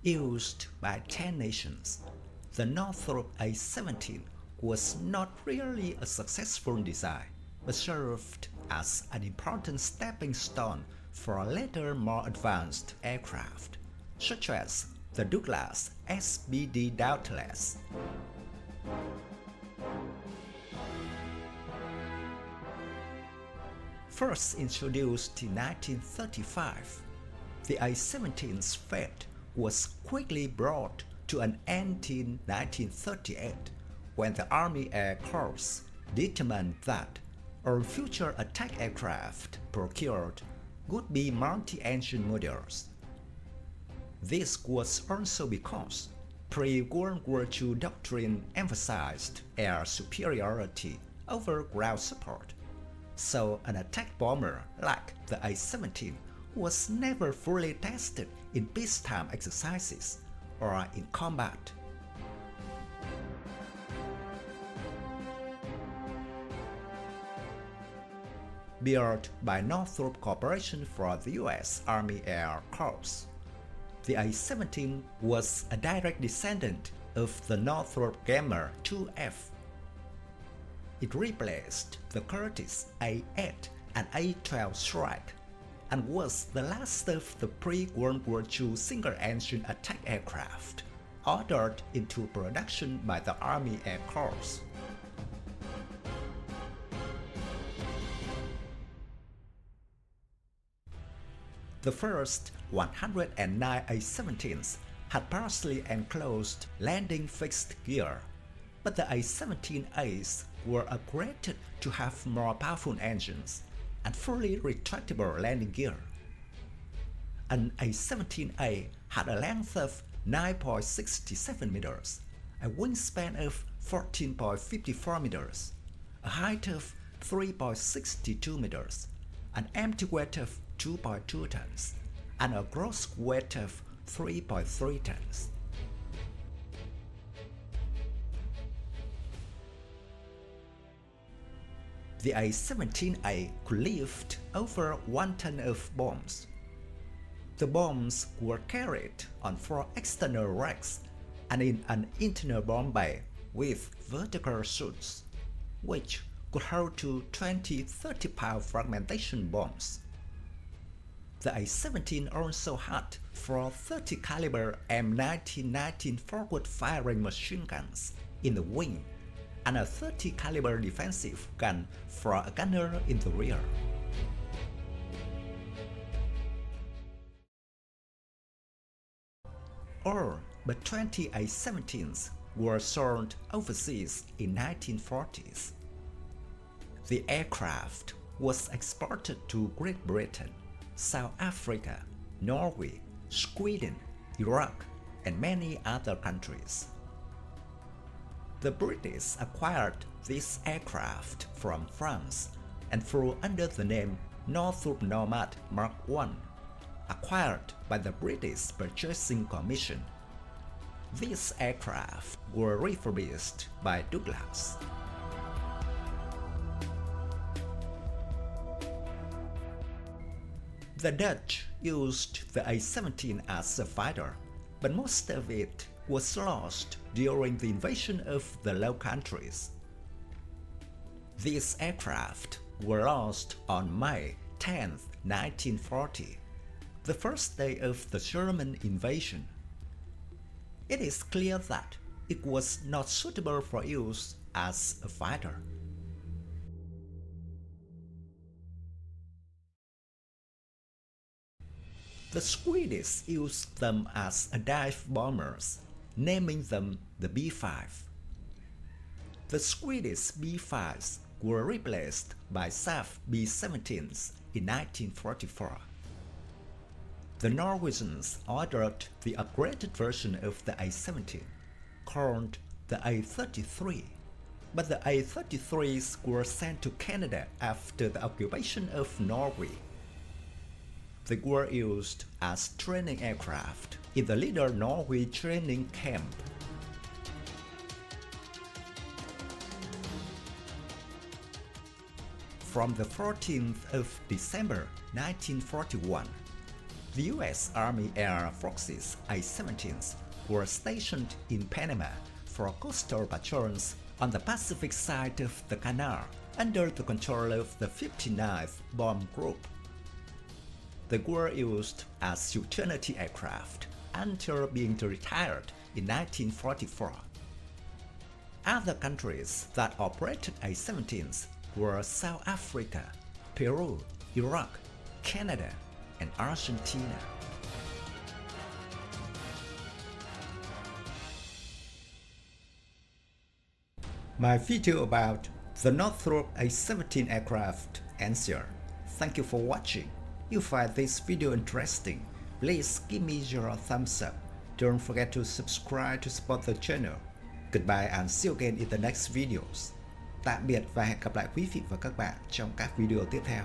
Used by 10 nations, the Northrop A-17 was not really a successful design, but served as an important stepping stone for later more advanced aircraft, such as the Douglas SBD Doubtless. First introduced in 1935, the A-17's fate was quickly brought to an end in 1938 when the Army Air Corps determined that all future attack aircraft procured would be multi-engine models. This was also because pre-World War II doctrine emphasized air superiority over ground support, so an attack bomber like the A-17 was never fully tested in peacetime exercises or in combat. Built by Northrop Corporation for the U.S. Army Air Corps, the A-17 was a direct descendant of the Northrop Gamma 2F. It replaced the Curtiss A-8 and A-12 Shrike and was the last of the pre-World War II single-engine attack aircraft ordered into production by the Army Air Corps. The first 109 A-17s had partially enclosed landing fixed gear, but the A-17As were upgraded to have more powerful engines and fully retractable landing gear. An A-17A had a length of 9.67 meters, a wingspan of 14.54 meters, a height of 3.62 meters, an empty weight of 2.2 tons, and a gross weight of 3.3 tons. The A-17A could lift over 1 ton of bombs. The bombs were carried on 4 external racks and in an internal bomb bay with vertical chutes, which could hold to 20-30 pound fragmentation bombs. The A-17 also had 4 30 caliber M1919 forward-firing machine guns in the wing and a 30 caliber defensive gun for a gunner in the rear. All but 20 A-17s were sold overseas in 1940s. The aircraft was exported to Great Britain, South Africa, Norway, Sweden, Iraq, and many other countries. The British acquired this aircraft from France and flew under the name Northrop Nomad Mark I, acquired by the British Purchasing Commission. These aircraft were refurbished by Douglas. The Dutch used the A-17 as a fighter, but most of it was lost during the invasion of the Low Countries. These aircraft were lost on May 10, 1940, the first day of the German invasion. It is clear that it was not suitable for use as a fighter. The Swedes used them as dive bombers, naming them the B-5. The Swedish B-5s were replaced by SAF B-17s in 1944. The Norwegians ordered the upgraded version of the A-17, called the A-33, but the A-33s were sent to Canada after the occupation of Norway. They were used as training aircraft in the Little Norway training camp. From the 14th of December 1941, The U.S. Army Air Forces A-17s were stationed in Panama for coastal patrols on the Pacific side of the canal under the control of the 59th Bomb Group. They were used as utility aircraft until being retired in 1944. Other countries that operated A-17s were South Africa, Peru, Iraq, Canada, and Argentina. My video about the Northrop A-17 aircraft ends here. Thank you for watching. If you find this video interesting, please give me your thumbs up. Don't forget to subscribe to support the channel. Goodbye and see you again in the next videos. Tạm biệt và hẹn gặp lại quý vị và các bạn trong các video tiếp theo.